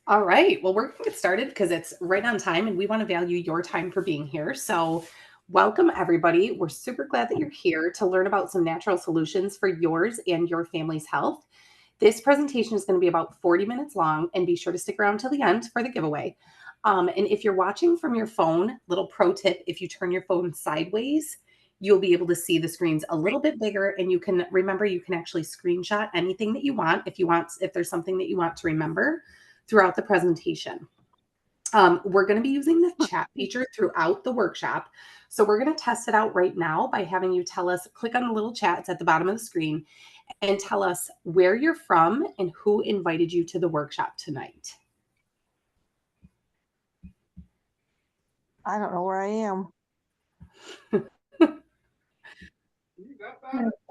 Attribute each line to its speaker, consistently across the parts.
Speaker 1: All right. Well, we're going to get started because it's right on time and we want to value your time for being here. So, welcome everybody. We're super glad that you're here to learn about some natural solutions for yours and your family's health. This presentation is going to be about 40 minutes long, and be sure to stick around till the end for the giveaway. And if you're watching from your phone, little pro tip, if you turn your phone sideways, you'll be able to see the screens a little bit bigger, and you can actually screenshot anything that you want if there's something that you want to remember throughout the presentation. We're going to be using the chat feature throughout the workshop. So we're going to test it out right now by having you click on the little chat, it's at the bottom of the screen, and tell us where you're from and who invited you to the workshop tonight.
Speaker 2: I don't know where I am.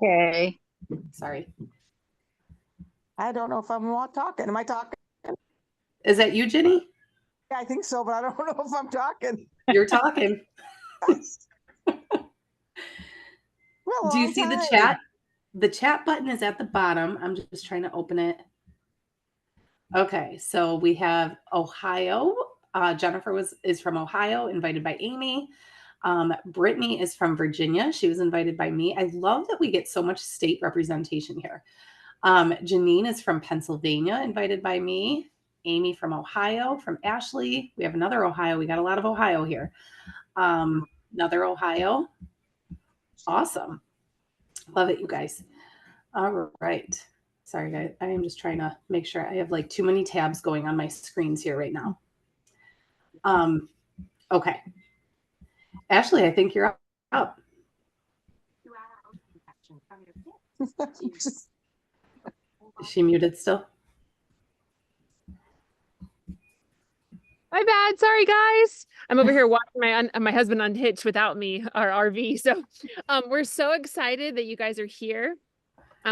Speaker 3: Okay.
Speaker 1: Sorry.
Speaker 2: I don't know if I'm talking. Am I talking?
Speaker 1: Is that you, Jenny?
Speaker 2: Yeah, I think so, but I don't know if I'm talking.
Speaker 1: You're talking.
Speaker 2: Well,
Speaker 1: Do you see the chat? The chat button is at the bottom. I'm just trying to open it. Okay, so we have Ohio. Jennifer is from Ohio, invited by Amy. Brittany is from Virginia. She was invited by me. I love that we get so much state representation here. Janine is from Pennsylvania, invited by me. Amy from Ohio, from Ashley. We have another Ohio. We got a lot of Ohio here. Another Ohio. Awesome. Love it, you guys. All right. Sorry, guys. I am just trying to make sure I have like too many tabs going on my screens here right now. Okay. Ashley, I think you're up. Is she muted still?
Speaker 4: My bad. Sorry, guys. I'm over here watching my husband unhitch without me, our RV. So we're so excited that you guys are here.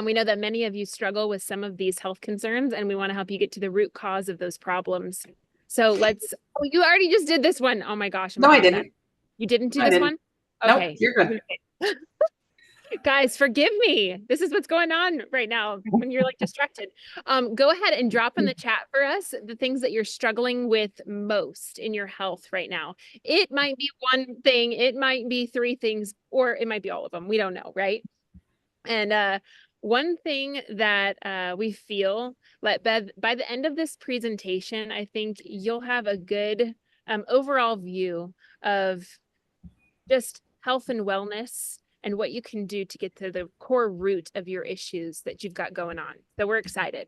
Speaker 4: We know that many of you struggle with some of these health concerns, and we want to help you get to the root cause of those problems. So oh, you already just did this one. Oh my gosh.
Speaker 1: No, I didn't.
Speaker 4: You didn't do this one? Okay.
Speaker 1: Nope, you're good.
Speaker 4: Guys, forgive me. This is what's going on right now when you're like distracted. Go ahead and drop in the chat for us the things that you're struggling with most in your health right now. It might be one thing, it might be three things, or it might be all of them. We don't know, right? And one thing that we feel like by the end of this presentation, I think you'll have a good overall view of just health and wellness and what you can do to get to the core root of your issues that you've got going on. So we're excited.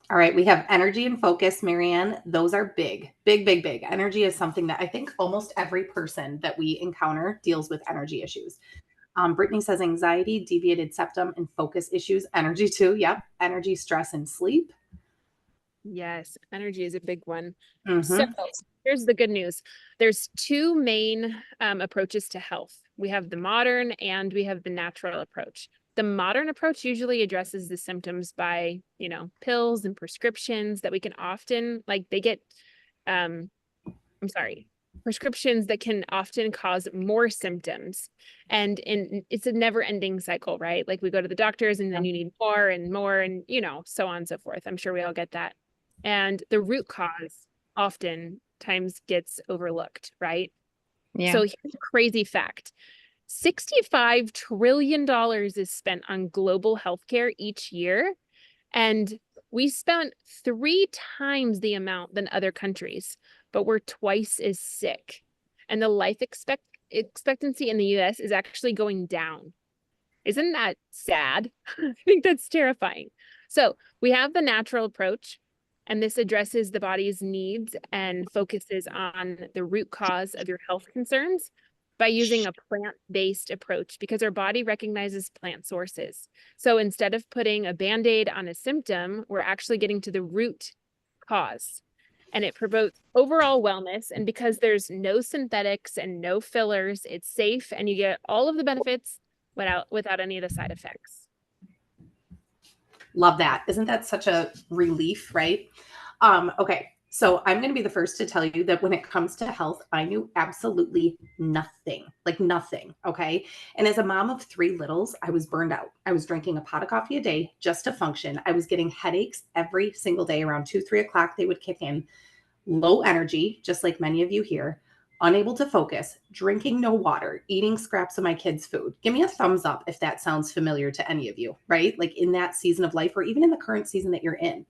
Speaker 1: All right. We have energy and focus, Marianne. Those are big, big, big, big. Energy is something that I think almost every person that we encounter deals with energy issues. Brittany says anxiety, deviated septum, and focus issues. Energy too. Yep. Energy, stress, and sleep.
Speaker 4: Yes. Energy is a big one.
Speaker 1: Mm-hmm.
Speaker 4: So here's the good news. There's two main approaches to health. We have the modern and we have the natural approach. The modern approach usually addresses the symptoms by, pills and prescriptions that we can often prescriptions that can often cause more symptoms. And it's a never ending cycle, right? Like we go to the doctors and then you need more and more and, so on and so forth. I'm sure we all get that. And the root cause oftentimes gets overlooked, right?
Speaker 3: Yeah.
Speaker 4: So here's a crazy fact. $65 trillion is spent on global healthcare each year. And we spent 3 times the amount than other countries, but we're twice as sick. And the life expectancy in the US is actually going down. Isn't that sad? I think that's terrifying. So we have the natural approach, and this addresses the body's needs and focuses on the root cause of your health concerns by using a plant-based approach because our body recognizes plant sources. So instead of putting a Band-Aid on a symptom, we're actually getting to the root cause. And it promotes overall wellness. And because there's no synthetics and no fillers, it's safe and you get all of the benefits without any of the side effects.
Speaker 1: Love that. Isn't that such a relief, right? Okay. So I'm going to be the first to tell you that when it comes to health, I knew absolutely nothing, like nothing. Okay. And as a mom of three littles, I was burned out. I was drinking a pot of coffee a day just to function. I was getting headaches every single day around 2, 3 o'clock. They would kick in, low energy, just like many of you here, unable to focus, drinking no water, eating scraps of my kids' food. Give me a thumbs up if that sounds familiar to any of you, right? Like in that season of life or even in the current season that you're in.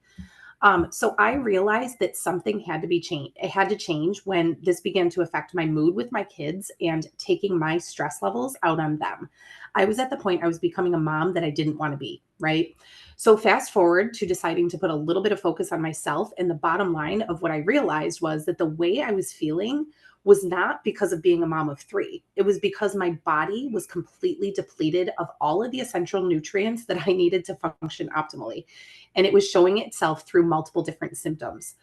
Speaker 1: So I realized that something had to be changed. It had to change when this began to affect my mood with my kids and taking my stress levels out on them. I was at the point I was becoming a mom that I didn't want to be, right? So fast forward to deciding to put a little bit of focus on myself. And the bottom line of what I realized was that the way I was feeling was not because of being a mom of three. It was because my body was completely depleted of all of the essential nutrients that I needed to function optimally. And it was showing itself through multiple different symptoms.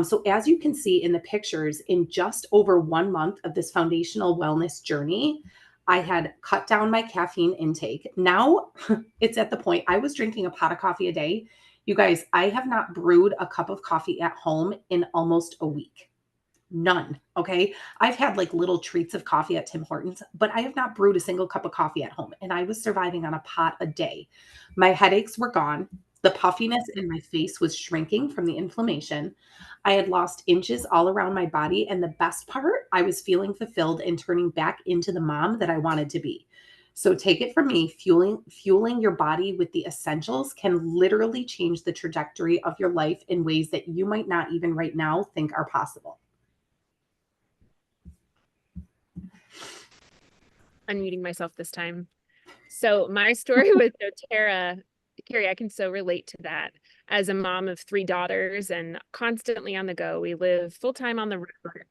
Speaker 1: So, as you can see in the pictures, in just over 1 month of this foundational wellness journey, I had cut down my caffeine intake. Now it's at the point I was drinking a pot of coffee a day. You guys, I have not brewed a cup of coffee at home in almost a week. None. Okay. I've had like little treats of coffee at Tim Hortons, but I have not brewed a single cup of coffee at home. And I was surviving on a pot a day. My headaches were gone. The puffiness in my face was shrinking from the inflammation. I had lost inches all around my body. And the best part, I was feeling fulfilled and turning back into the mom that I wanted to be. So take it from me, fueling your body with the essentials can literally change the trajectory of your life in ways that you might not even right now think are possible.
Speaker 4: Unmuting myself this time. So my story with doTERRA, Carrie, I can so relate to that. As a mom of three daughters and constantly on the go, we live full time on the road.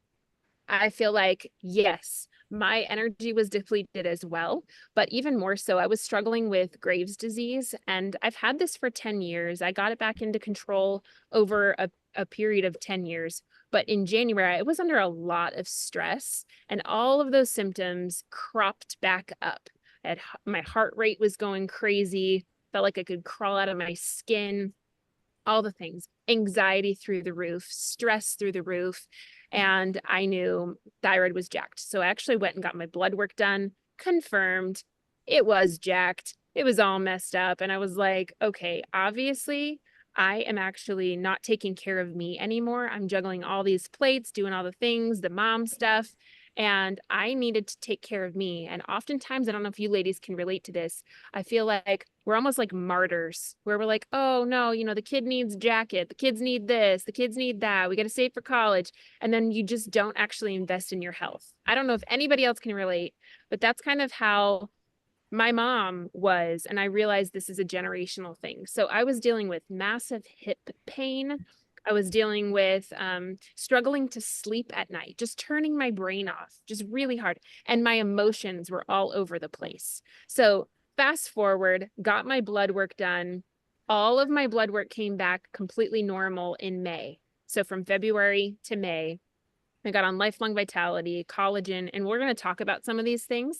Speaker 4: I feel like, yes, my energy was depleted as well, but even more so, I was struggling with Graves' disease, and I've had this for 10 years. I got it back into control over a period of 10 years. But in January, I was under a lot of stress, and all of those symptoms cropped back up. My heart rate was going crazy, felt like I could crawl out of my skin, all the things, anxiety through the roof, stress through the roof. And I knew thyroid was jacked. So I actually went and got my blood work done, confirmed it was jacked. It was all messed up. And I was like, okay, obviously I am actually not taking care of me anymore. I'm juggling all these plates, doing all the things, the mom stuff. And I needed to take care of me. And oftentimes, I don't know if you ladies can relate to this. I feel like we're almost like martyrs where we're like, oh no, the kid needs a jacket. The kids need this. The kids need that. We got to save for college. And then you just don't actually invest in your health. I don't know if anybody else can relate, but that's kind of how my mom was. And I realized this is a generational thing. So I was dealing with massive hip pain. I was dealing with struggling to sleep at night, just turning my brain off, just really hard. And my emotions were all over the place. So fast forward, got my blood work done. All of my blood work came back completely normal in May. So from February to May, I got on lifelong vitality, collagen, and we're going to talk about some of these things.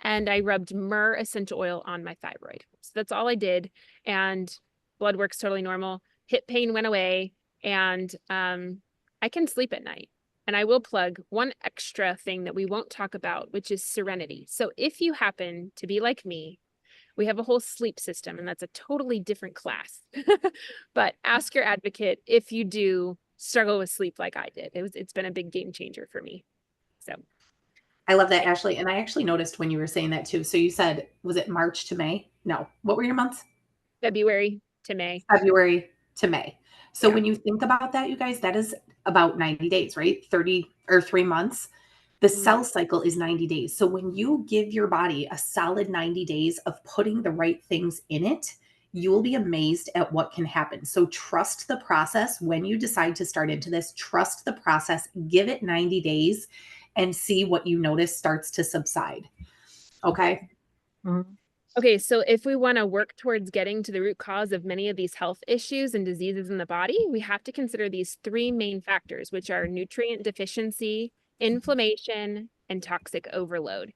Speaker 4: And I rubbed myrrh essential oil on my thyroid. So that's all I did. And blood work's totally normal. Hip pain went away. And I can sleep at night. And I will plug one extra thing that we won't talk about, which is serenity. So if you happen to be like me, we have a whole sleep system, and that's a totally different class. But ask your advocate if you do struggle with sleep like I did. It's been a big game changer for me. So
Speaker 1: I love that, Ashley. And I actually noticed when you were saying that too. So you said, was it March to May? No. What were your months?
Speaker 4: February to May.
Speaker 1: February to May. So
Speaker 4: Yeah.
Speaker 1: when you think about that, you guys, that is about 90 days, right? 30 or 3 months. The cell cycle is 90 days. So when you give your body a solid 90 days of putting the right things in it, you will be amazed at what can happen. So trust the process when you decide to start into this. Trust the process, give it 90 days and see what you notice starts to subside. Okay.
Speaker 2: Mhm.
Speaker 4: Okay, so if we want to work towards getting to the root cause of many of these health issues and diseases in the body, we have to consider these three main factors, which are nutrient deficiency, inflammation, and toxic overload.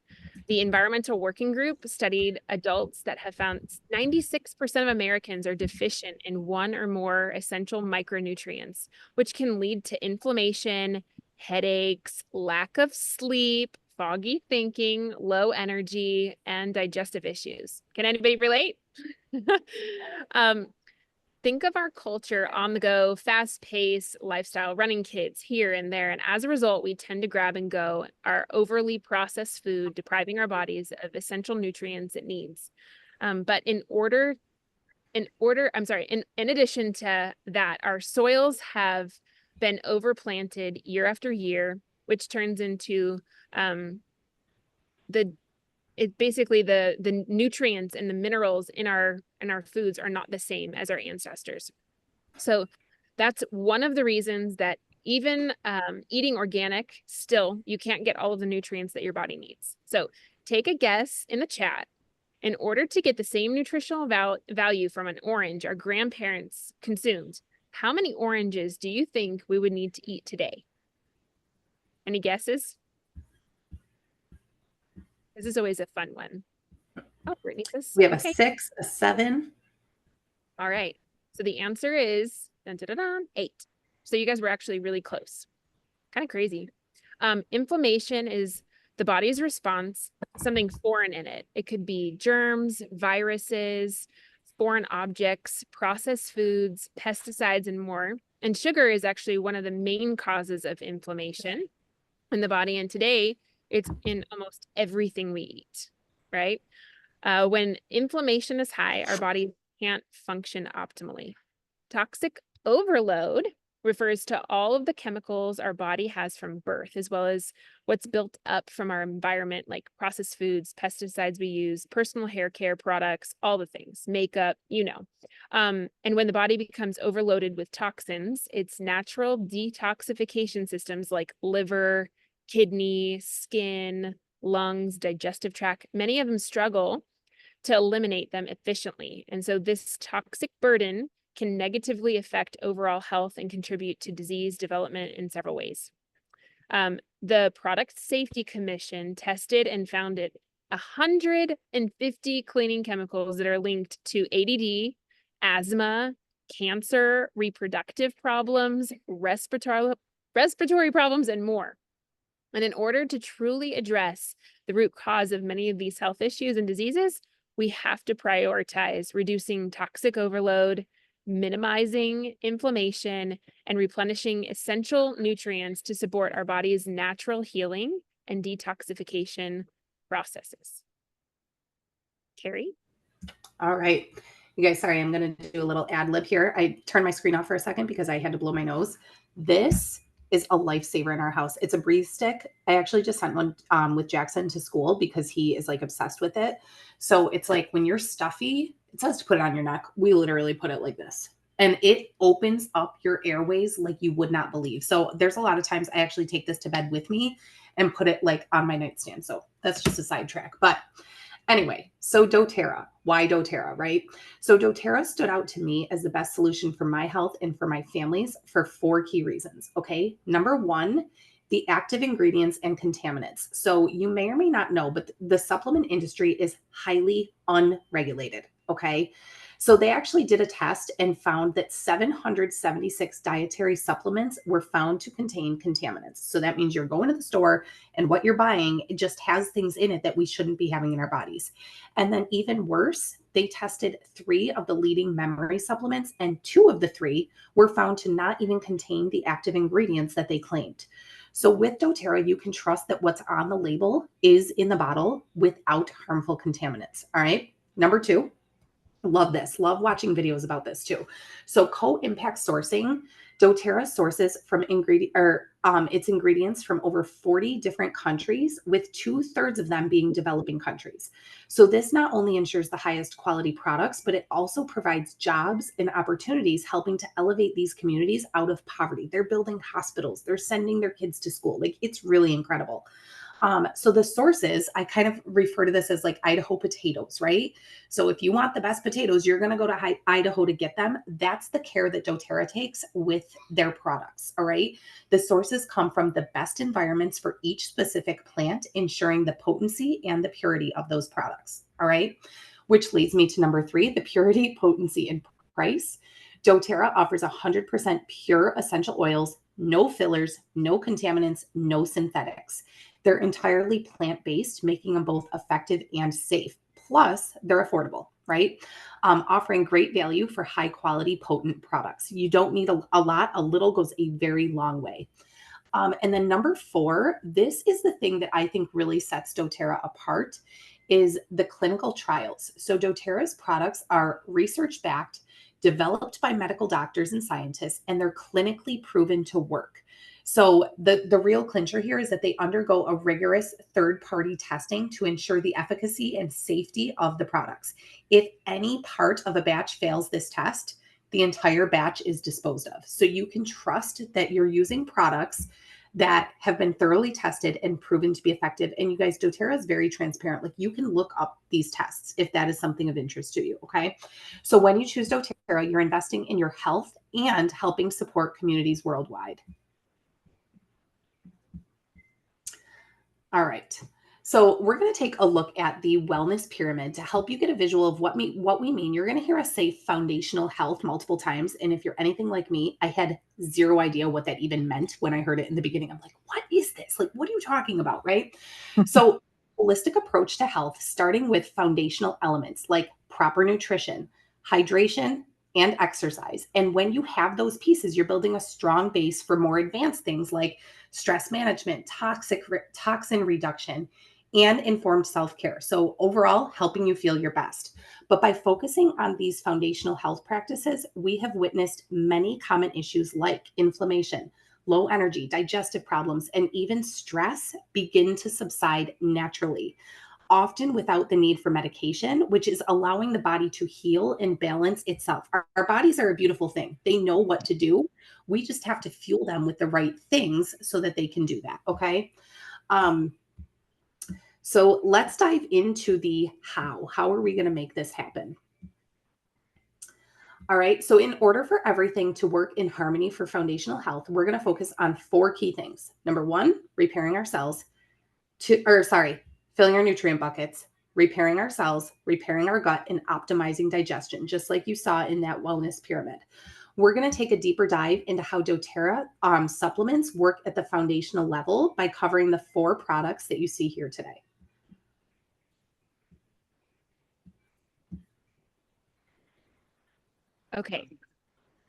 Speaker 4: The Environmental Working Group studied adults that have found 96% of Americans are deficient in one or more essential micronutrients, which can lead to inflammation, headaches, lack of sleep, foggy thinking, low energy, and digestive issues. Can anybody relate? Think of our culture on the go, fast paced lifestyle, running kids here and there. And as a result, we tend to grab and go our overly processed food, depriving our bodies of essential nutrients it needs. But in addition to that, our soils have been overplanted year after year, which turns into basically the nutrients and the minerals in our foods are not the same as our ancestors. So that's one of the reasons that even eating organic, still you can't get all of the nutrients that your body needs. So take a guess in the chat. In order to get the same nutritional value from an orange our grandparents consumed, how many oranges do you think we would need to eat today? Any guesses? This is always a fun one. Oh, Brittany says
Speaker 1: We have
Speaker 4: okay.
Speaker 1: a 6, a 7.
Speaker 4: All right. So the answer is 8. So you guys were actually really close. Kind of crazy. Inflammation is the body's response, something foreign in it. It could be germs, viruses, foreign objects, processed foods, pesticides, and more. And sugar is actually one of the main causes of inflammation in the body. And today, it's in almost everything we eat, right? When inflammation is high, our body can't function optimally. Toxic overload refers to all of the chemicals our body has from birth, as well as what's built up from our environment, like processed foods, pesticides we use, personal hair care products, all the things, makeup, And when the body becomes overloaded with toxins, its natural detoxification systems like liver, kidney, skin, lungs, digestive tract, many of them struggle to eliminate them efficiently. And so this toxic burden can negatively affect overall health and contribute to disease development in several ways. The Product Safety Commission tested and found 150 cleaning chemicals that are linked to ADD, asthma, cancer, reproductive problems, respiratory problems, and more. And in order to truly address the root cause of many of these health issues and diseases, we have to prioritize reducing toxic overload, minimizing inflammation, and replenishing essential nutrients to support our body's natural healing and detoxification processes. Carrie?
Speaker 1: All right. You guys, sorry, I'm going to do a little ad lib here. I turned my screen off for a second because I had to blow my nose. This is a lifesaver in our house. It's a breathe stick. I actually just sent one with Jackson to school because he is like obsessed with it. So it's like when you're stuffy, it says to put it on your neck. We literally put it like this. And it opens up your airways like you would not believe. So there's a lot of times I actually take this to bed with me and put it like on my nightstand. So that's just a sidetrack. But anyway, so doTERRA. Why doTERRA, right? So doTERRA stood out to me as the best solution for my health and for my family's for 4 key reasons, okay? Number 1, the active ingredients and contaminants. So you may or may not know, but the supplement industry is highly unregulated, okay? So they actually did a test and found that 776 dietary supplements were found to contain contaminants. So that means you're going to the store and what you're buying, it just has things in it that we shouldn't be having in our bodies. And then even worse, they tested 3 of the leading memory supplements, and 2 of the 3 were found to not even contain the active ingredients that they claimed. So with doTERRA, you can trust that what's on the label is in the bottle without harmful contaminants. All right. Number 2. Love this. Love watching videos about this too. So co-impact sourcing, doTERRA sources from its ingredients from over 40 different countries, with 2/3 of them being developing countries. So this not only ensures the highest quality products, but it also provides jobs and opportunities, helping to elevate these communities out of poverty. They're building hospitals. They're sending their kids to school. Like, it's really incredible. So the sources, I kind of refer to this as like Idaho potatoes, right? So if you want the best potatoes, you're going to go to Idaho to get them. That's the care that doTERRA takes with their products. All right. The sources come from the best environments for each specific plant, ensuring the potency and the purity of those products. All right. Which leads me to number 3, the purity, potency, and price. doTERRA offers 100% pure essential oils, no fillers, no contaminants, no synthetics. They're entirely plant-based, making them both effective and safe. Plus, they're affordable, right? Offering great value for high quality, potent products. You don't need a lot. A little goes a very long way. And then number 4, this is the thing that I think really sets doTERRA apart, is the clinical trials. So doTERRA's products are research backed, developed by medical doctors and scientists, and they're clinically proven to work. So the real clincher here is that they undergo a rigorous third-party testing to ensure the efficacy and safety of the products. If any part of a batch fails this test, the entire batch is disposed of. So you can trust that you're using products that have been thoroughly tested and proven to be effective. And you guys, doTERRA is very transparent. Like, you can look up these tests if that is something of interest to you. Okay. So when you choose doTERRA, you're investing in your health and helping support communities worldwide. All right. So we're going to take a look at the wellness pyramid to help you get a visual of what we mean. You're going to hear us say foundational health multiple times. And if you're anything like me, I had zero idea what that even meant when I heard it in the beginning. I'm like, what is this? Like, what are you talking about? Right. So holistic approach to health, starting with foundational elements like proper nutrition, hydration, and exercise. And when you have those pieces, you're building a strong base for more advanced things like stress management, toxin reduction, and informed self-care. So overall, helping you feel your best. But by focusing on these foundational health practices, we have witnessed many common issues like inflammation, low energy, digestive problems, and even stress begin to subside naturally, often without the need for medication, which is allowing the body to heal and balance itself. Our bodies are a beautiful thing. They know what to do. We just have to fuel them with the right things so that they can do that. Okay. So let's dive into the how. How are we going to make this happen? All right. So in order for everything to work in harmony for foundational health, we're going to focus on 4 key things. Number 1, repairing our cells. Filling our nutrient buckets, repairing our cells, repairing our gut, and optimizing digestion, just like you saw in that wellness pyramid. We're going to take a deeper dive into how doTERRA supplements work at the foundational level by covering the 4 products that you see here today.
Speaker 4: Okay.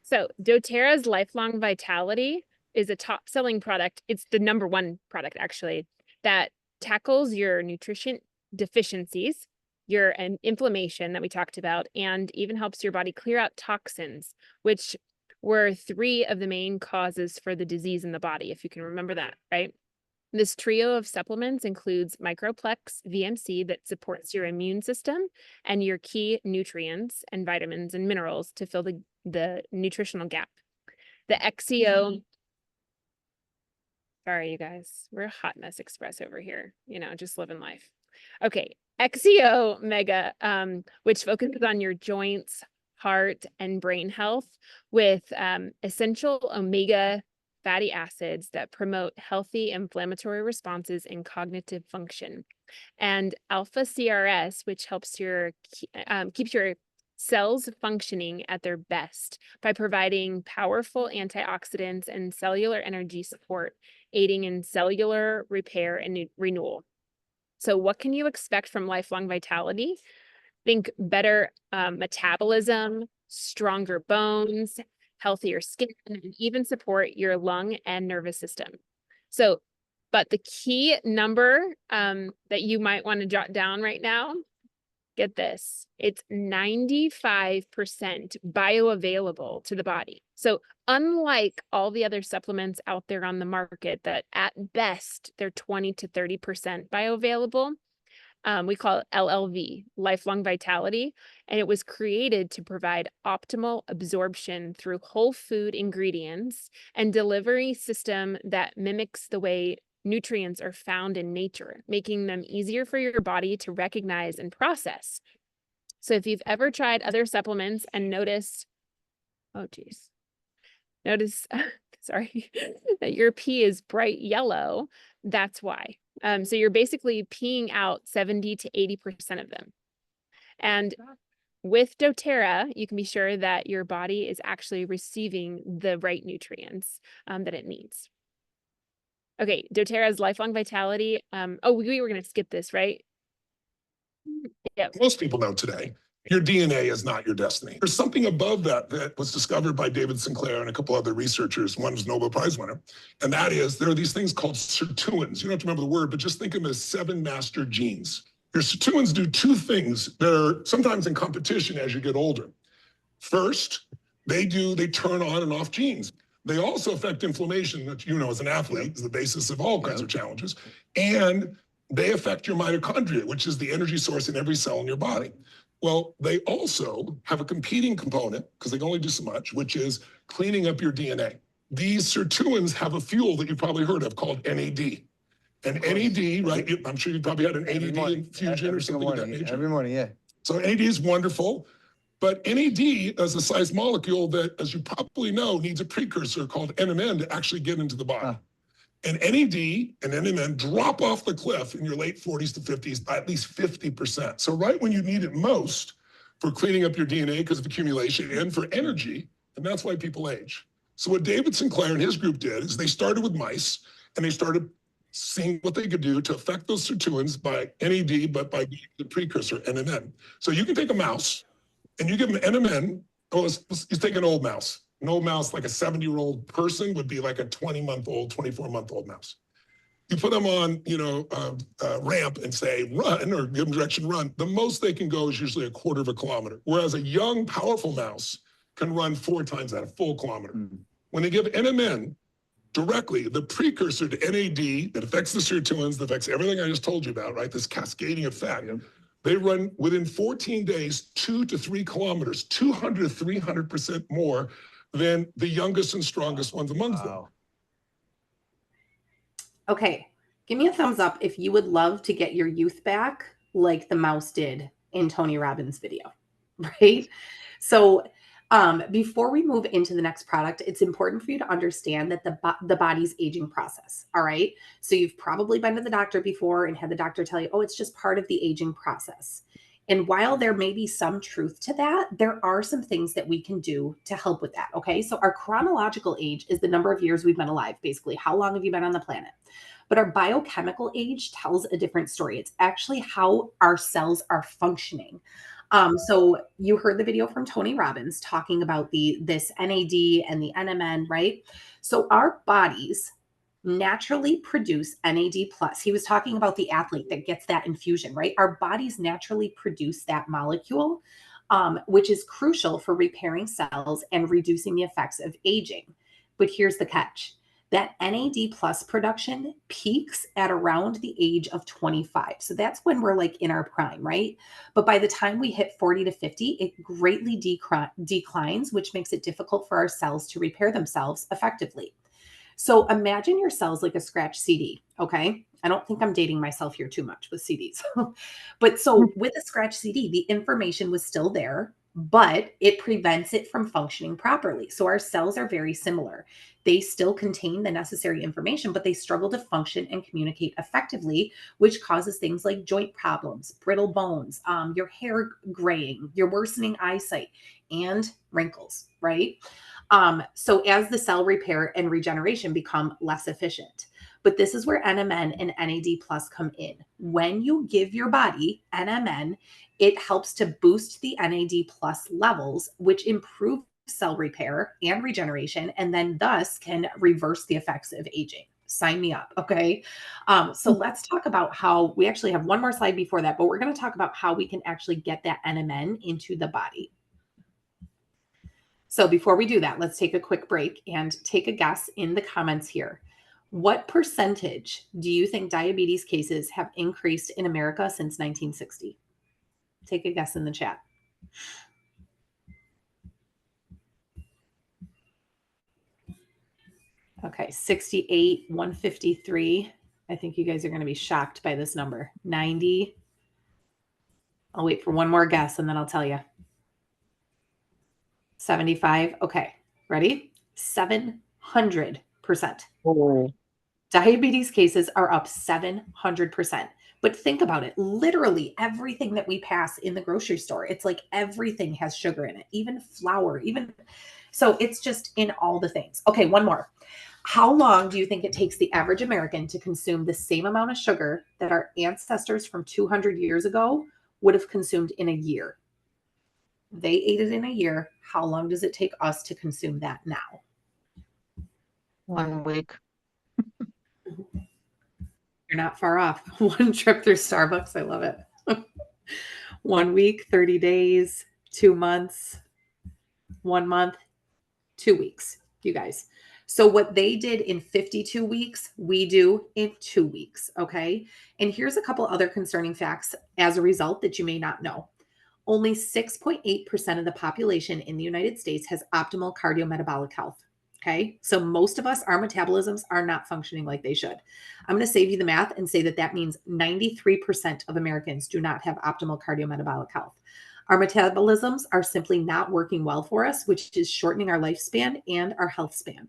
Speaker 4: So doTERRA's Lifelong Vitality is a top-selling product. It's the number 1 product, actually, that tackles your nutrition deficiencies, your inflammation that we talked about, and even helps your body clear out toxins, which were 3 of the main causes for the disease in the body, if you can remember that, right? This trio of supplements includes Microplex VMC that supports your immune system and your key nutrients and vitamins and minerals to fill the nutritional gap. The XEO, sorry, you guys, we're a hot mess express over here, just living life. Okay, XEO Mega, which focuses on your joints, heart, and brain health with essential omega fatty acids that promote healthy inflammatory responses and cognitive function. And Alpha CRS, which helps keeps your cells functioning at their best by providing powerful antioxidants and cellular energy support, aiding in cellular repair and renewal. So what can you expect from Lifelong Vitality? Think better metabolism, stronger bones, healthier skin, and even support your lung and nervous system. So, but the key number that you might want to jot down right now, get this, it's 95% bioavailable to the body. So unlike all the other supplements out there on the market that at best, they're 20 to 30% bioavailable, we call it LLV, Lifelong Vitality, and it was created to provide optimal absorption through whole food ingredients and delivery system that mimics the way nutrients are found in nature, making them easier for your body to recognize and process. So if you've ever tried other supplements and noticed, sorry, that your pee is bright yellow, that's why. So you're basically peeing out 70 to 80% of them. And with doTERRA, you can be sure that your body is actually receiving the right nutrients that it needs. Okay, doTERRA's lifelong vitality. We were going to skip this, right? Yep.
Speaker 3: Most people know today, your DNA is not your destiny. There's something above that that was discovered by David Sinclair and a couple other researchers. One was Nobel Prize winner. And that is, there are these things called sirtuins. You don't have to remember the word, but just think of them as 7 master genes. Your sirtuins do 2 things that are sometimes in competition as you get older. First, they turn on and off genes. They also affect inflammation, which as an athlete is the basis of all kinds of challenges. And they affect your mitochondria, which is the energy source in every cell in your body. Well, they also have a competing component, because they can only do so much, which is cleaning up your DNA. These sirtuins have a fuel that you've probably heard of called NAD. And NAD, right? I'm sure you probably had an NAD infusion or something of that nature.
Speaker 5: Every morning, yeah.
Speaker 3: So NAD is wonderful. But NAD is a size molecule that, as you probably know, needs a precursor called NMN to actually get into the body. And NAD and NMN drop off the cliff in your late 40s to 50s by at least 50%. So right when you need it most for cleaning up your DNA because of accumulation and for energy, and that's why people age. So what David Sinclair and his group did is they started with mice and they started seeing what they could do to affect those sirtuins by NAD, but by the precursor NMN. So you can take a mouse and you give them NMN. Let's take an old mouse. An old mouse, like a 70-year-old person, would be like a 20-month-old, 24-month-old mouse. You put them on, a ramp and say, run, or give them direction, run. The most they can go is usually a quarter of a kilometer. Whereas a young, powerful mouse can run 4 times that, a full kilometer. When they give NMN directly, the precursor to NAD that affects the sirtuins, that affects everything I just told you about, right? This cascading effect. They run within 14 days, 2 to 3 kilometers, 200 to 300% more than the youngest and strongest ones amongst them.
Speaker 1: Okay, give me a thumbs up if you would love to get your youth back like the mouse did in Tony Robbins' video, right? So before we move into the next product, it's important for you to understand that the body's aging process, all right? So you've probably been to the doctor before and had the doctor tell you, oh, it's just part of the aging process. And while there may be some truth to that, there are some things that we can do to help with that, okay? So our chronological age is the number of years we've been alive, basically. How long have you been on the planet? But our biochemical age tells a different story. It's actually how our cells are functioning. So you heard the video from Tony Robbins talking about this NAD and the NMN, right? So our bodies naturally produce NAD plus. He was talking about the athlete that gets that infusion, right? Our bodies naturally produce that molecule, which is crucial for repairing cells and reducing the effects of aging. But here's the catch. That NAD plus production peaks at around the age of 25. So that's when we're like in our prime, right? But by the time we hit 40 to 50, it greatly declines, which makes it difficult for our cells to repair themselves effectively. So imagine your cells like a scratch CD, okay? I don't think I'm dating myself here too much with CDs. But so with a scratch CD, the information was still there, but it prevents it from functioning properly. So our cells are very similar. They still contain the necessary information, but they struggle to function and communicate effectively, which causes things like joint problems, brittle bones, your hair graying, your worsening eyesight, and wrinkles, right? So as the cell repair and regeneration become less efficient. But this is where NMN and NAD plus come in. When you give your body NMN, it helps to boost the NAD plus levels, which improve cell repair and regeneration, and then thus can reverse the effects of aging. Sign me up, okay? So let's talk about how, we actually have one more slide before that, but we're gonna talk about how we can actually get that NMN into the body. So before we do that, let's take a quick break and take a guess in the comments here. What percentage do you think diabetes cases have increased in America since 1960? Take a guess in the chat. Okay, 68, 153. I think you guys are going to be shocked by this number. 90. I'll wait for one more guess and then I'll tell you. 75. Okay. Ready? 700%.
Speaker 2: Oh,
Speaker 1: Diabetes cases are up 700%. But think about it. Literally everything that we pass in the grocery store, it's like everything has sugar in it, even flour, even so it's just in all the things. Okay, one more. How long do you think it takes the average American to consume the same amount of sugar that our ancestors from 200 years ago would have consumed in a year? They ate it in a year. How long does it take us to consume that now?
Speaker 2: 1 week.
Speaker 1: You're not far off. One trip through Starbucks. I love it. 1 week, 30 days, 2 months, 1 month, 2 weeks, you guys. So what they did in 52 weeks, we do in 2 weeks. Okay. And here's a couple other concerning facts as a result that you may not know. Only 6.8% of the population in the United States has optimal cardiometabolic health. Okay. So most of us, our metabolisms are not functioning like they should. I'm going to save you the math and say that that means 93% of Americans do not have optimal cardiometabolic health. Our metabolisms are simply not working well for us, which is shortening our lifespan and our health span.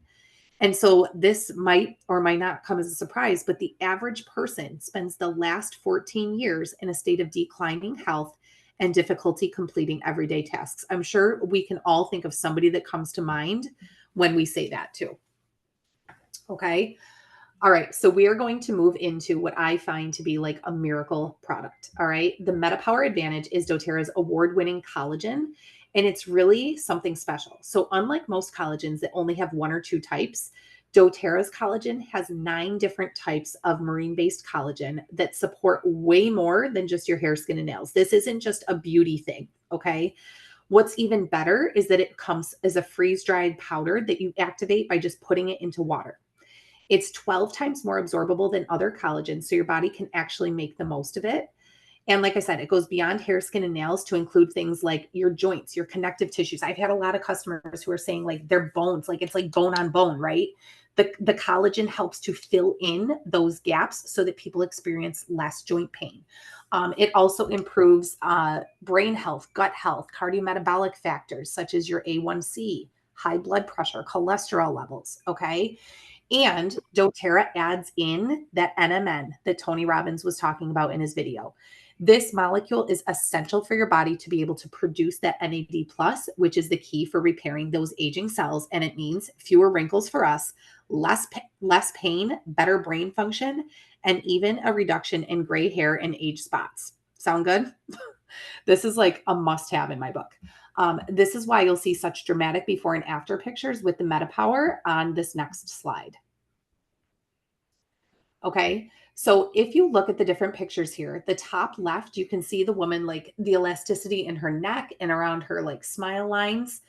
Speaker 1: And so this might or might not come as a surprise, but the average person spends the last 14 years in a state of declining health and difficulty completing everyday tasks. I'm sure we can all think of somebody that comes to mind when we say that too. Okay. All right. So we are going to move into what I find to be like a miracle product. All right. The MetaPower Advantage is doTERRA's award-winning collagen, and it's really something special. So unlike most collagens that only have 1 or 2 types, doTERRA's collagen has 9 different types of marine-based collagen that support way more than just your hair, skin, and nails. This isn't just a beauty thing. Okay. What's even better is that it comes as a freeze-dried powder that you activate by just putting it into water. It's 12 times more absorbable than other collagens, so your body can actually make the most of it. And like I said, it goes beyond hair, skin, and nails to include things like your joints, your connective tissues. I've had a lot of customers who are saying like their bones, like it's like bone on bone, right? The collagen helps to fill in those gaps so that people experience less joint pain. It also improves brain health, gut health, cardiometabolic factors such as your A1C, high blood pressure, cholesterol levels. Okay. And doTERRA adds in that NMN that Tony Robbins was talking about in his video. This molecule is essential for your body to be able to produce that NAD+, which is the key for repairing those aging cells. And it means fewer wrinkles for us, less pain, better brain function, and even a reduction in gray hair and age spots. Sound good? This is like a must-have in my book. This is why you'll see such dramatic before and after pictures with the MetaPower on this next slide. Okay, so if you look at the different pictures here, the top left, you can see the woman, like the elasticity in her neck and around her like smile lines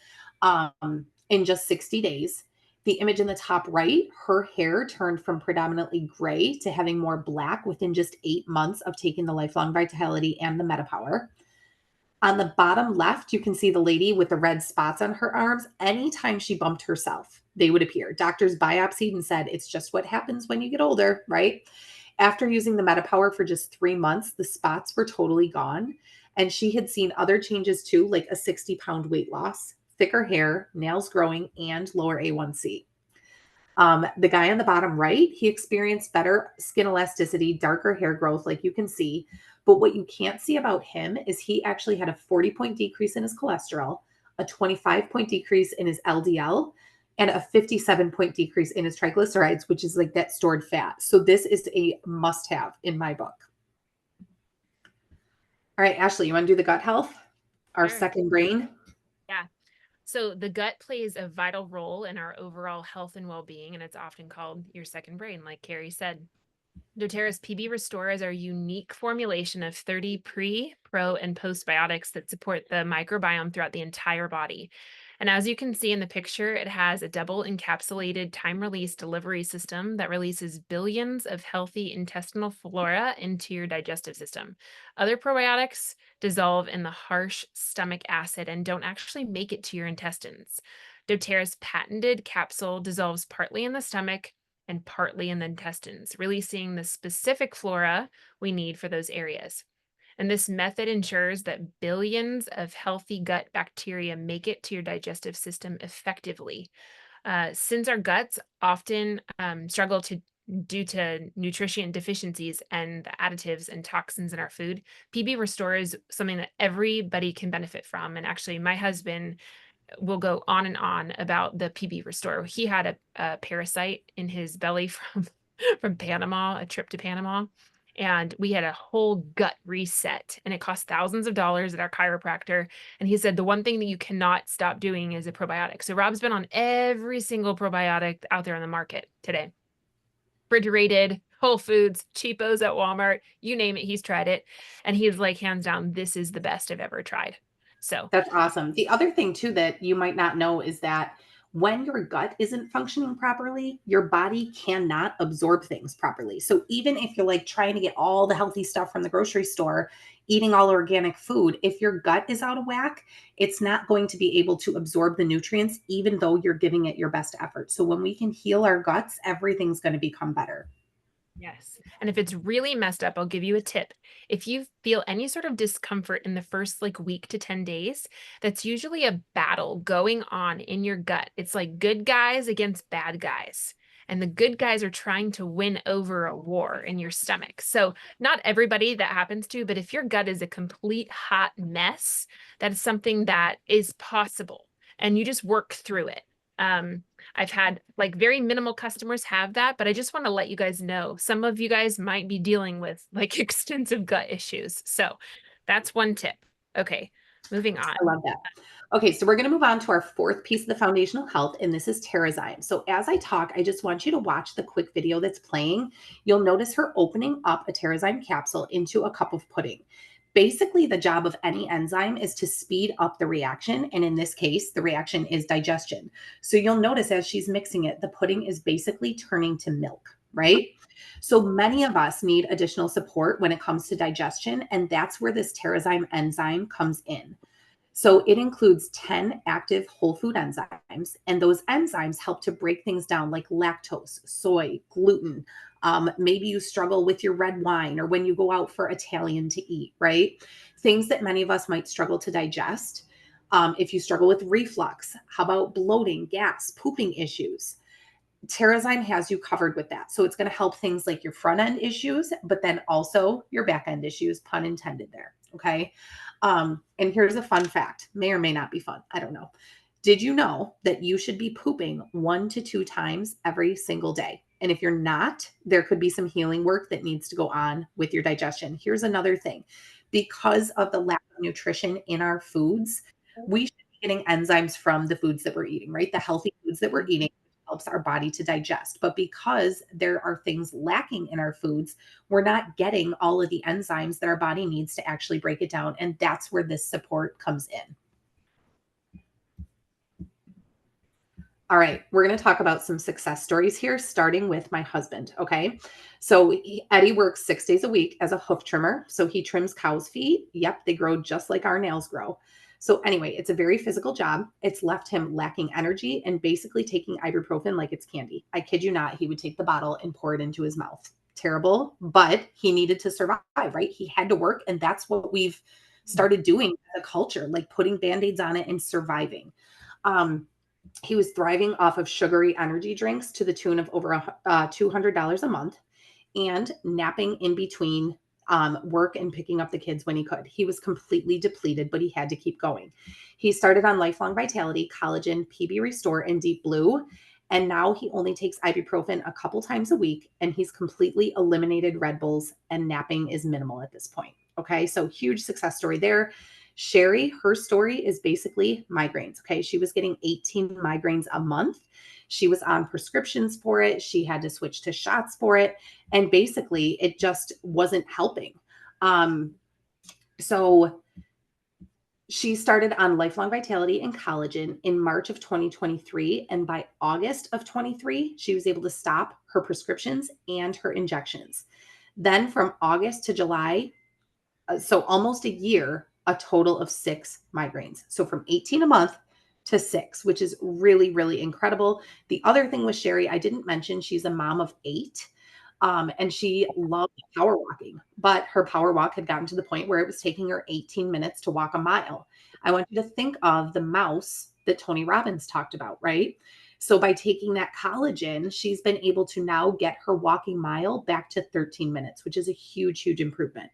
Speaker 1: in just 60 days. The image in the top right, her hair turned from predominantly gray to having more black within just 8 months of taking the Lifelong Vitality and the MetaPower. On the bottom left, you can see the lady with the red spots on her arms. Anytime she bumped herself, they would appear. Doctors biopsied and said, it's just what happens when you get older, right? After using the MetaPower for just 3 months, the spots were totally gone. And she had seen other changes too, like a 60-pound weight loss, thicker hair, nails growing, and lower A1C. The guy on the bottom right, he experienced better skin elasticity, darker hair growth, like you can see. But what you can't see about him is he actually had a 40-point decrease in his cholesterol, a 25-point decrease in his LDL, and a 57-point decrease in his triglycerides, which is like that stored fat. So this is a must-have in my book. All right, Ashley, you want to do the gut health? Our
Speaker 4: Sure.
Speaker 1: second brain?
Speaker 4: Yeah. So the gut plays a vital role in our overall health and well-being, and it's often called your second brain, like Carrie said. doTERRA's PB Restore is our unique formulation of 30 pre, pro, and postbiotics that support the microbiome throughout the entire body. And as you can see in the picture, it has a double encapsulated time-release delivery system that releases billions of healthy intestinal flora into your digestive system. Other probiotics dissolve in the harsh stomach acid and don't actually make it to your intestines. doTERRA's patented capsule dissolves partly in the stomach, and partly in the intestines, releasing the specific flora we need for those areas. And this method ensures that billions of healthy gut bacteria make it to your digestive system effectively. Since our guts often struggle due to nutrition deficiencies and the additives and toxins in our food, PB Restore is something that everybody can benefit from. And actually, my husband will go on and on about the PB Restore. He had a parasite in his belly from Panama, a trip to Panama. And we had a whole gut reset, and it cost thousands of dollars at our chiropractor. And he said the one thing that you cannot stop doing is a probiotic. So Rob's been on every single probiotic out there on the market today. Refrigerated, Whole Foods, cheapos at Walmart, you name it, he's tried it. And he's like, hands down, this is the best I've ever tried. So
Speaker 1: That's awesome. The other thing too that you might not know is that when your gut isn't functioning properly, your body cannot absorb things properly. So even if you're like trying to get all the healthy stuff from the grocery store, eating all organic food, if your gut is out of whack, it's not going to be able to absorb the nutrients, even though you're giving it your best effort. So when we can heal our guts, everything's going to become better.
Speaker 4: yes. And if it's really messed up, I'll give you a tip. If you feel any sort of discomfort in the first like week to 10 days, that's usually a battle going on in your gut. It's like good guys against bad guys. And the good guys are trying to win over a war in your stomach. So not everybody that happens to, but if your gut is a complete hot mess, that is something that is possible. And you just work through it. I've had like very minimal customers have that, but I just want to let you guys know some of you guys might be dealing with like extensive gut issues. So that's one tip. Okay, moving on.
Speaker 1: I love that. Okay, so we're going to move on to our fourth piece of the foundational health, and this is TerraZyme. So as I talk, I just want you to watch the quick video that's playing. You'll notice her opening up a TerraZyme capsule into a cup of pudding. Basically, the job of any enzyme is to speed up the reaction. And in this case, the reaction is digestion. So you'll notice as she's mixing it, the pudding is basically turning to milk, right? So many of us need additional support when it comes to digestion. And that's where this TerraZyme enzyme comes in. So it includes 10 active whole food enzymes, and those enzymes help to break things down like lactose, soy, gluten. Maybe you struggle with your red wine or when you go out for Italian to eat, right? Things that many of us might struggle to digest. If you struggle with reflux, how about bloating, gas, pooping issues? TerraZyme has you covered with that. So it's going to help things like your front end issues, but then also your back end issues, pun intended there. Okay. And here's a fun fact, may or may not be fun. I don't know. Did you know that you should be pooping 1 to 2 times every single day? And if you're not, there could be some healing work that needs to go on with your digestion. Here's another thing. Because of the lack of nutrition in our foods, we should be getting enzymes from the foods that we're eating, right? The healthy foods that we're eating helps our body to digest. But because there are things lacking in our foods, we're not getting all of the enzymes that our body needs to actually break it down. And that's where this support comes in. All right, we're going to talk about some success stories here, starting with my husband. Okay. So Eddie works 6 days a week as a hoof trimmer. So he trims cows' feet. Yep. They grow just like our nails grow. So anyway, it's a very physical job. It's left him lacking energy and basically taking ibuprofen like it's candy. I kid you not. He would take the bottle and pour it into his mouth. Terrible, but he needed to survive, right? He had to work. And that's what we've started doing as a culture, like putting Band-Aids on it and surviving. He was thriving off of sugary energy drinks to the tune of over $200 a month and napping in between work and picking up the kids when he could. He was completely depleted, but he had to keep going. He started on Lifelong Vitality, Collagen, PB Restore, and Deep Blue. And now he only takes ibuprofen a couple times a week, and he's completely eliminated Red Bulls, and napping is minimal at this point. Okay, so huge success story there. Sherry, her story is basically migraines. Okay, she was getting 18 migraines a month. She was on prescriptions for it. She had to switch to shots for it. And basically, it just wasn't helping. So she started on Lifelong Vitality and Collagen in March of 2023. And by August of 23, she was able to stop her prescriptions and her injections. Then from August to July, so almost a year, a total of 6 migraines. So from 18 a month to 6, which is really, really incredible. The other thing with Sherry, I didn't mention, she's a mom of 8. And she loved power walking, but her power walk had gotten to the point where it was taking her 18 minutes to walk a mile. I want you to think of the mouse that Tony Robbins talked about, right? So by taking that collagen, she's been able to now get her walking mile back to 13 minutes, which is a huge, huge improvement.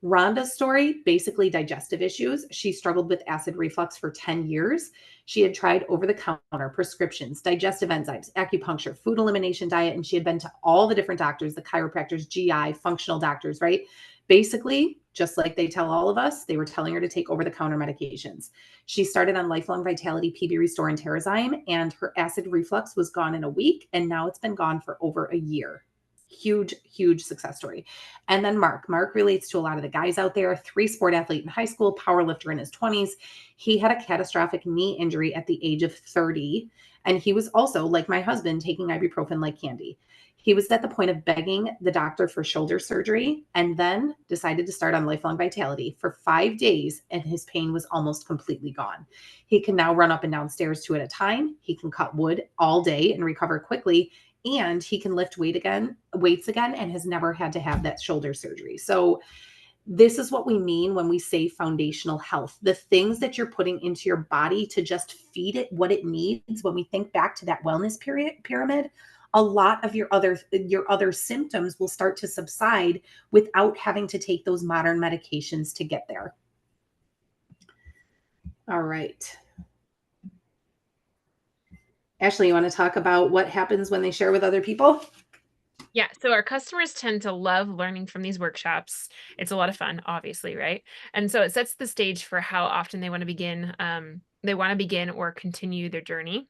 Speaker 1: Rhonda's story, basically digestive issues. She struggled with acid reflux for 10 years. She had tried over the counter prescriptions, digestive enzymes, acupuncture, food elimination diet, and she had been to all the different doctors, the chiropractors, GI, functional doctors, right? Basically, just like they tell all of us, they were telling her to take over the counter medications. She started on Lifelong Vitality, PB Restore, and Terrazyme, and her acid reflux was gone in a week, and now it's been gone for over a year. Huge, huge success story. And then Mark relates to a lot of the guys out there, 3-sport athlete in high school, power lifter in his 20s. He had a catastrophic knee injury at the age of 30. And he was also, like my husband, taking ibuprofen like candy. He was at the point of begging the doctor for shoulder surgery and then decided to start on Lifelong Vitality for 5 days, and his pain was almost completely gone. He can now run up and down stairs 2 at a time. He can cut wood all day and recover quickly, and he can lift weights again, and has never had to have that shoulder surgery. So this is what we mean when we say foundational health. The things that you're putting into your body to just feed it what it needs. When we think back to that wellness pyramid, a lot of your other symptoms will start to subside without having to take those modern medications to get there. All right. Ashley, you want to talk about what happens when they share with other people?
Speaker 4: Yeah, so our customers tend to love learning from these workshops. It's a lot of fun, obviously, right? And so it sets the stage for how often they want to begin or continue their journey.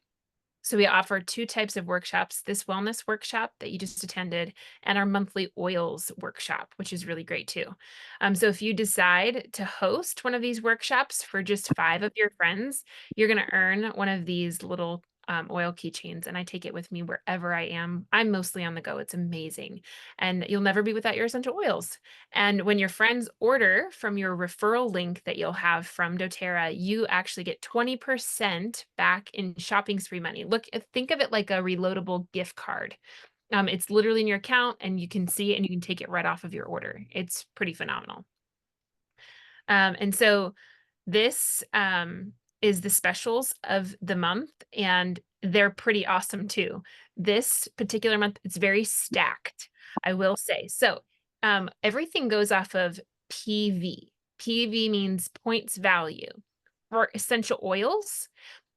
Speaker 4: So we offer 2 types of workshops, this wellness workshop that you just attended and our monthly oils workshop, which is really great too. So if you decide to host one of these workshops for just 5 of your friends, you're going to earn one of these little oil keychains, and I take it with me wherever I am. I'm mostly on the go. It's amazing. And you'll never be without your essential oils. And when your friends order from your referral link that you'll have from doTERRA, you actually get 20% back in shopping spree money. Think of it like a reloadable gift card. It's literally in your account, and you can see it and you can take it right off of your order. It's pretty phenomenal. And so this is the specials of the month, and they're pretty awesome too. This particular month, it's very stacked, I will say. So everything goes off of PV. PV means points value. For essential oils,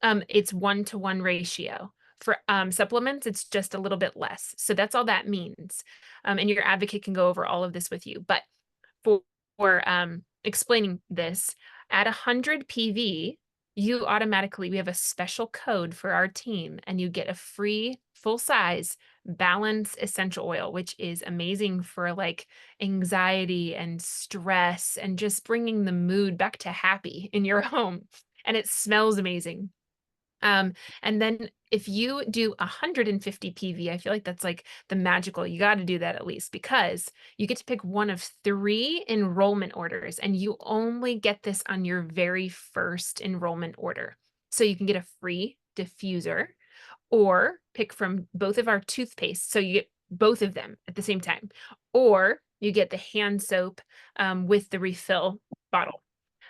Speaker 4: it's 1-to-1 ratio. For supplements, it's just a little bit less. So that's all that means. And your advocate can go over all of this with you. But for explaining this, at 100 PV, we have a special code for our team, and you get a free full-size Balance essential oil, which is amazing for like anxiety and stress and just bringing the mood back to happy in your home. And it smells amazing. And then if you do 150 PV, I feel like that's like the magical. You got to do that at least, because you get to pick one of 3 enrollment orders, and you only get this on your very first enrollment order. So you can get a free diffuser, or pick from both of our toothpaste. So you get both of them at the same time, or you get the hand soap with the refill bottle.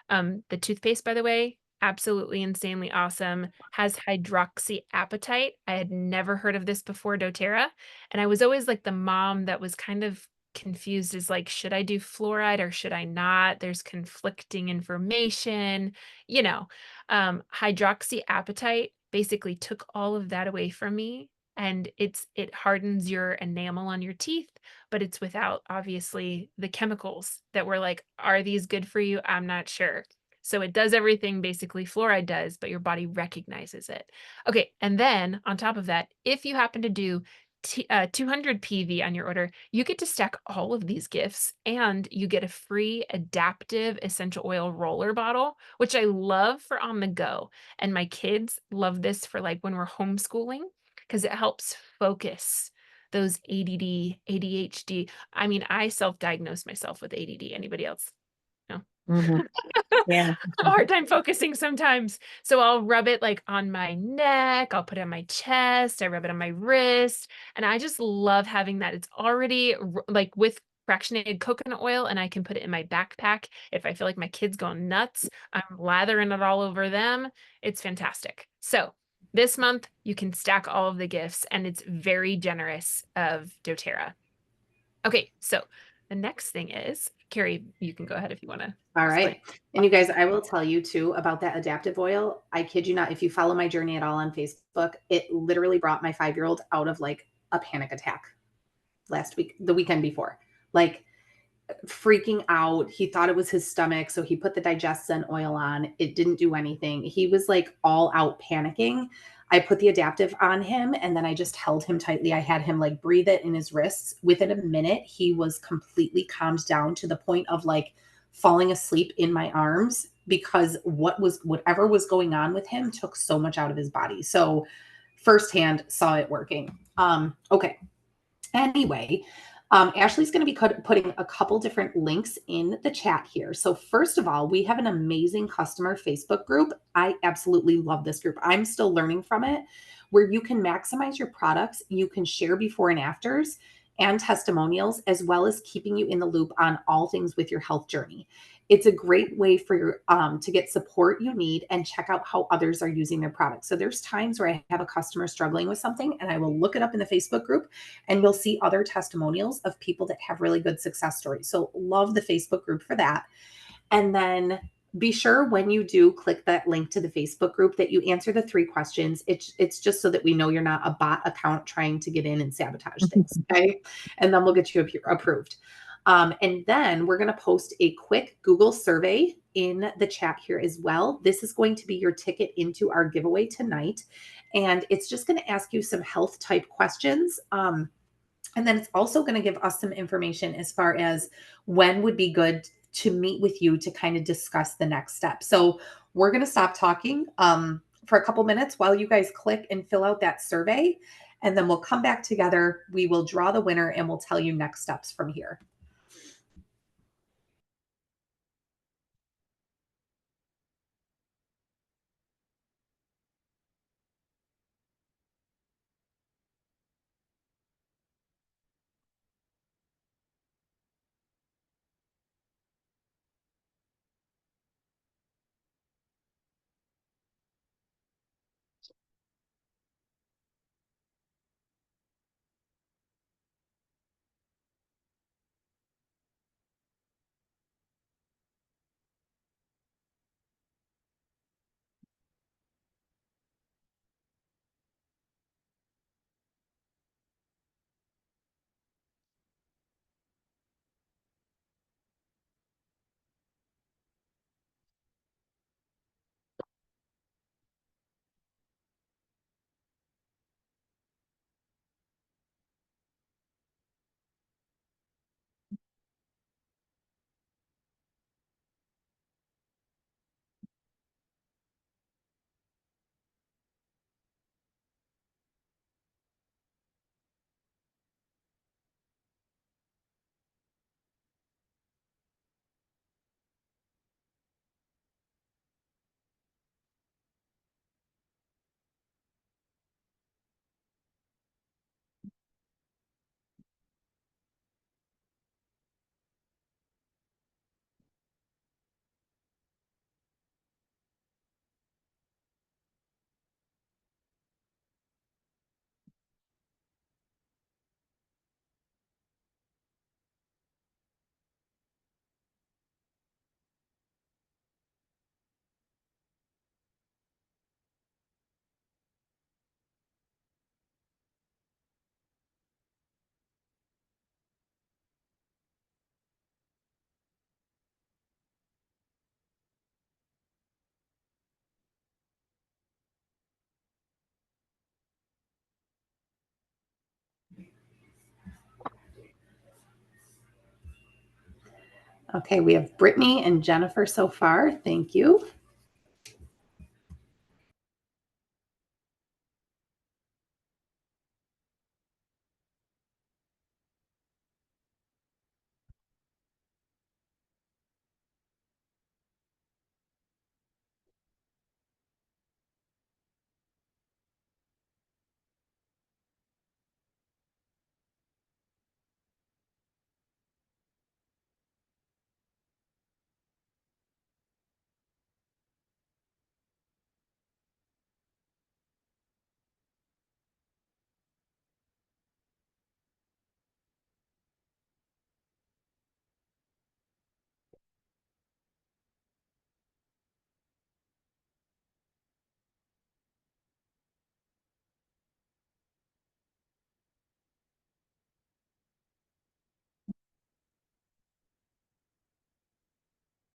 Speaker 4: The toothpaste, by the way, absolutely insanely awesome, has hydroxyapatite. I had never heard of this before doTERRA. And I was always like the mom that was kind of confused, is like, should I do fluoride or should I not? There's conflicting information, hydroxyapatite basically took all of that away from me. And it hardens your enamel on your teeth, but it's without obviously the chemicals that were like, are these good for you? I'm not sure. So it does everything basically fluoride does, but your body recognizes it. Okay. And then on top of that, if you happen to do 200 PV on your order, you get to stack all of these gifts, and you get a free adaptive essential oil roller bottle, which I love for on the go. And my kids love this for like when we're homeschooling, because it helps focus those ADD, ADHD. I mean, I self-diagnosed myself with ADD. Anybody else? No?
Speaker 2: Yeah.
Speaker 4: A hard time focusing sometimes. So I'll rub it like on my neck, I'll put it on my chest, I rub it on my wrist, and I just love having that. It's already like with fractionated coconut oil, and I can put it in my backpack if I feel like my kid's going nuts. I'm lathering it all over them. It's fantastic. So this month you can stack all of the gifts, and it's very generous of doTERRA. Okay, so the next thing is, Carrie, you can go ahead if you want to.
Speaker 1: All right. And you guys, I will tell you too about that adaptive oil. I kid you not, if you follow my journey at all on Facebook, it literally brought my 5-year-old out of like a panic attack last week, the weekend before, like freaking out. He thought it was his stomach. So he put the digestin oil on. It didn't do anything. He was like all out panicking. I put the adaptive on him and then I just held him tightly. I had him like breathe it in his wrists. Within a minute, he was completely calmed down to the point of like falling asleep in my arms because whatever was going on with him took so much out of his body. So firsthand saw it working. Okay. Anyway, Ashley's going to be putting a couple different links in the chat here. So first of all, we have an amazing customer Facebook group. I absolutely love this group. I'm still learning from it, where you can maximize your products. You can share before and afters and testimonials, as well as keeping you in the loop on all things with your health journey. It's a great way for your to get support you need and check out how others are using their products. So there's times where I have a customer struggling with something and I will look it up in the Facebook group and you'll see other testimonials of people that have really good success stories. So love the Facebook group for that. And then be sure when you do click that link to the Facebook group that you answer the 3 questions. It's just so that we know you're not a bot account trying to get in and sabotage things. Okay. And then we'll get you approved. And then we're going to post a quick Google survey in the chat here as well. This is going to be your ticket into our giveaway tonight. And it's just going to ask you some health type questions. And then it's also going to give us some information as far as when would be good to meet with you to kind of discuss the next step. So we're going to stop talking for a couple minutes while you guys click and fill out that survey. And then we'll come back together. We will draw the winner and we'll tell you next steps from here. Okay, we have Brittany and Jennifer so far. Thank you.